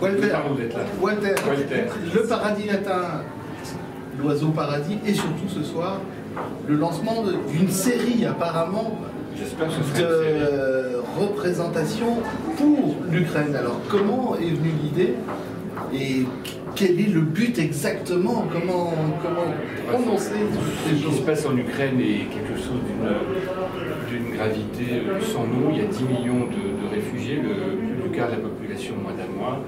Walter, Walter, le paradis latin, l'oiseau paradis, et surtout ce soir, le lancement d'une série apparemment de représentations pour l'Ukraine. Alors comment est venue l'idée et quel est le but exactement? Comment prononcer ces Ce qui se passe en Ukraine est quelque chose d'une gravité sans nom. Il y a 10 millions de réfugiés, plus du quart de la population moins d'un mois,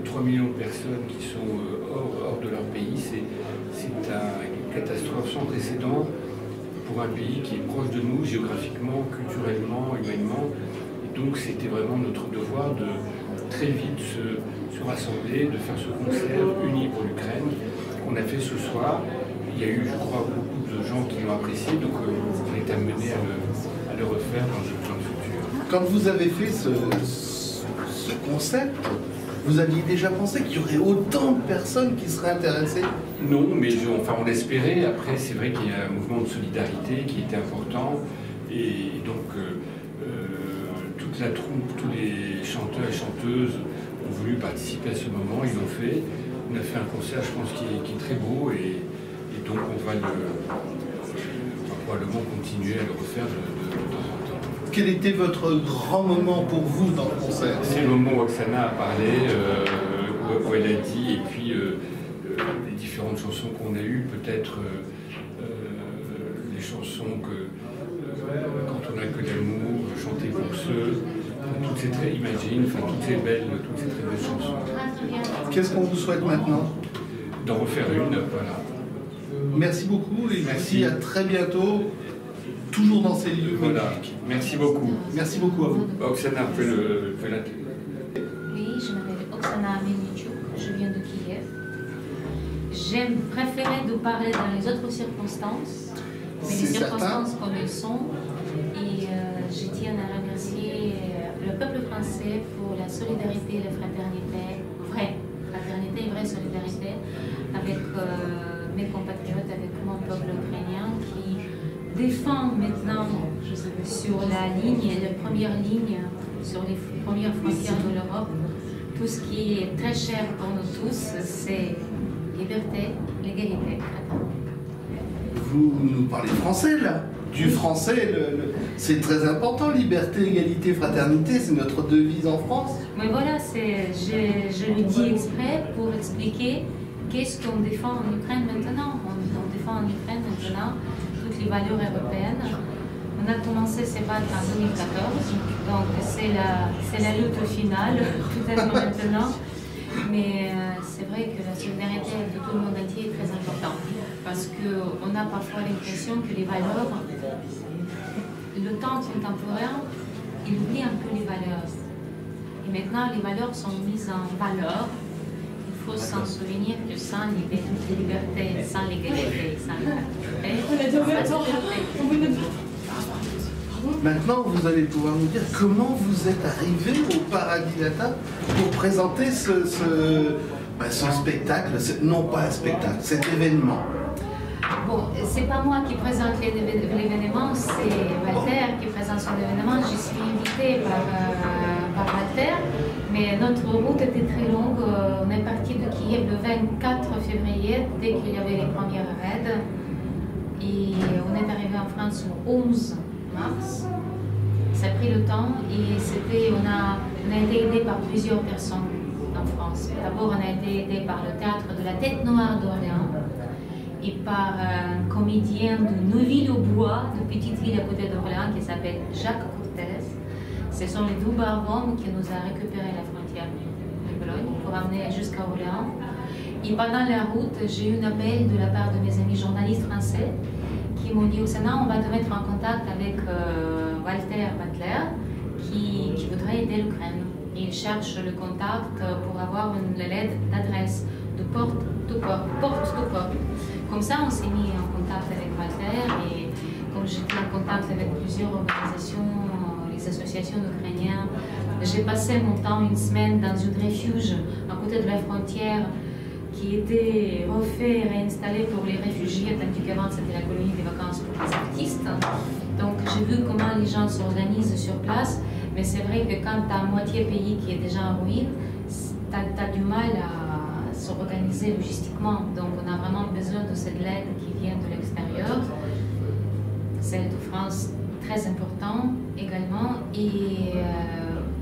3 millions de personnes qui sont hors de leur pays. C'est une catastrophe sans précédent pour un pays qui est proche de nous, géographiquement, culturellement, humainement. Et donc c'était vraiment notre devoir de très vite se rassembler, de faire ce concert uni pour l'Ukraine qu'on a fait ce soir. Il y a eu, je crois, beaucoup de gens qui l'ont apprécié, donc on est amené à le refaire dans le futur. Quand vous avez fait ce concept, vous aviez déjà pensé qu'il y aurait autant de personnes qui seraient intéressées? Non, mais on l'espérait. Après, c'est vrai qu'il y a un mouvement de solidarité qui était important. Et donc, toute la troupe, tous les chanteurs et chanteuses ont voulu participer à ce moment. Ils l'ont fait. On a fait un concert, je pense, qui est très beau. Et donc, on va probablement continuer à le refaire de temps en temps. Quel était votre grand moment pour vous dans le concert? C'est le moment où Oksana a parlé, où elle a dit, et puis les différentes chansons qu'on a eues, peut-être les chansons que quand on n'a que l'amour, chanter pour ceux, toutes ces très imagines, toutes ces très belles chansons. Qu'est-ce qu'on vous souhaite maintenant? D'en refaire une, voilà. Merci beaucoup et merci, à très bientôt, toujours dans ces lieux. Voilà, merci beaucoup. Merci beaucoup à vous. Oksana, fait la... Oui, je m'appelle Oksana Melnichuk, je viens de Kiev. J'aime préférer de parler dans les autres circonstances, mais les circonstances comme elles sont. Et je tiens à remercier le peuple français pour la solidarité et la fraternité, vraie fraternité et vraie solidarité avec mes compatriotes, avec mon peuple ukrainien qui défend maintenant sur la première ligne, sur les premières frontières de l'Europe, tout ce qui est très cher pour nous tous, c'est liberté, l'égalité. Vous nous parlez français là? Du français, c'est très important, liberté, égalité, fraternité, c'est notre devise en France. Mais voilà, je le dis exprès pour expliquer qu'est-ce qu'on défend en Ukraine maintenant. On défend en Ukraine maintenant toutes les valeurs européennes. On a commencé ces battre en 2014, donc c'est la lutte finale, peut-être maintenant. Mais c'est vrai que la solidarité de tout le monde entier est très importante, parce qu'on a parfois l'impression que les valeurs, le temps contemporain, il oublie un peu les valeurs. Et maintenant, les valeurs sont mises en valeur. Il faut s'en souvenir que sans liberté, sans l'égalité, sans liberté, Maintenant, vous allez pouvoir nous dire comment vous êtes arrivé au Paradis Latin pour présenter ce spectacle, non pas un spectacle, cet événement. Bon, c'est pas moi qui présente l'événement, c'est Walter qui présente son événement. Je suis invitée par Walter, mais notre route était très longue. On est parti de Kiev le 24 février, dès qu'il y avait les premières raids. Et on est arrivé en France le 11 mars. Ça a pris le temps et on a été aidé par plusieurs personnes en France. D'abord, on a été aidé par le théâtre de la Tête Noire d'Orléans et par un comédien de Neuville-aux-Bois, une petite ville à côté d'Orléans qui s'appelle Jacques Cortez. Ce sont les deux barbons qui nous ont récupéré la frontière de Bologne pour amener jusqu'à Orléans. Et pendant la route, j'ai eu un appel de la part de mes amis journalistes français qui m'ont dit: Oksana, on va te mettre en contact avec Walter Butler qui voudrait aider l'Ukraine. Il cherche le contact pour avoir une lettre d'adresse de porte to porte. Comme ça, on s'est mis en contact avec Walter et comme j'étais en contact avec plusieurs organisations, les associations ukrainiennes, j'ai passé mon temps une semaine dans un refuge à côté de la frontière qui était refait et réinstallé pour les réfugiés, tandis qu'avant c'était la colonie des vacances pour les artistes. Donc j'ai vu comment les gens s'organisent sur place, mais c'est vrai que quand tu as moitié pays qui est déjà en ruine, tu as du mal à s'organiser logistiquement. Donc on a vraiment besoin de cette aide qui vient de l'extérieur. Celle de France, très important également. Et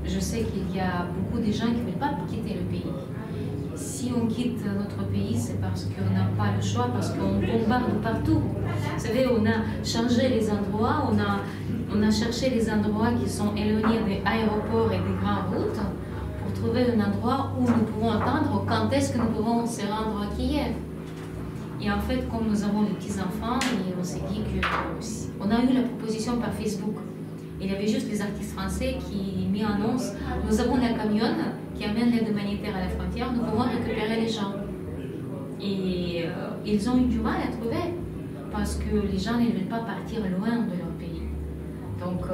je sais qu'il y a beaucoup de gens qui ne veulent pas quitter le pays. Si on quitte notre pays, c'est parce qu'on n'a pas le choix, parce qu'on bombarde partout. Vous savez, on a changé les endroits, on a cherché les endroits qui sont éloignés des aéroports et des grandes routes pour trouver un endroit où nous pouvons attendre quand est-ce que nous pouvons se rendre à Kiev. Et en fait, comme nous avons des petits-enfants, on s'est dit qu'on a eu la proposition par Facebook. Il y avait juste les artistes français qui mis en annonce. Nous avons la camionne qui amène l'aide humanitaire à la frontière, nous pouvons récupérer les gens. Et ils ont eu du mal à trouver, parce que les gens ne veulent pas partir loin de leur pays. Donc,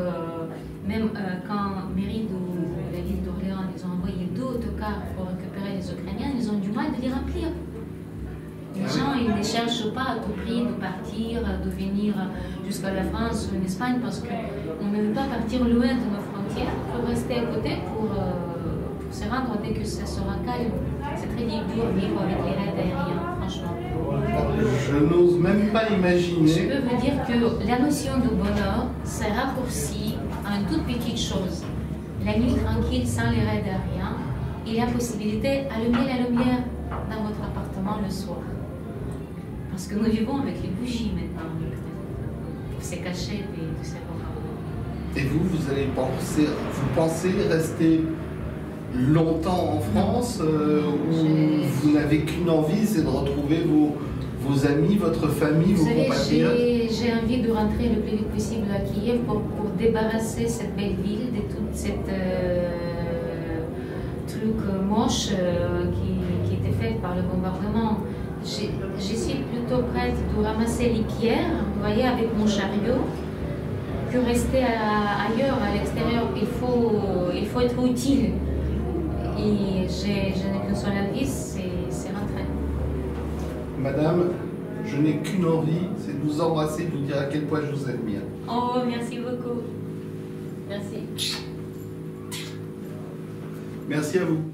même quand mairie de la ville d'Orléans, ils ont envoyé 2 autocars pour récupérer les Ukrainiens, ils ont du mal de les remplir. Les gens, ils ne cherchent pas à tout prix de partir, de venir jusqu'à la France ou en Espagne, parce qu'on ne veut pas partir loin de nos frontières, il faut rester à côté pour se rendre dès que ça sera calme. C'est très dur de vivre avec les raids aériens, franchement. Je n'ose même pas imaginer. Je peux vous dire que la notion de bonheur s'est raccourcie à une toute petite chose. La nuit tranquille sans les raids aériens et la possibilité d'allumer la lumière dans votre appartement le soir. Parce que nous vivons avec les bougies maintenant, pour se cacher de ces horreurs. Et vous pensez rester longtemps en France où vous n'avez qu'une envie, c'est de retrouver vos amis, votre famille, vos compatriotes? J'ai envie de rentrer le plus vite possible à Kiev pour débarrasser cette belle ville de toute cette truc moche qui était fait par le bombardement. Je suis plutôt prête de ramasser les pierres, vous voyez, avec mon chariot, que rester ailleurs, à l'extérieur. Il faut être utile. Et je n'ai qu'une seule envie, c'est rentrer. Madame, je n'ai qu'une envie, c'est de vous embrasser, de vous dire à quel point je vous admire. Oh, merci beaucoup. Merci. Merci à vous.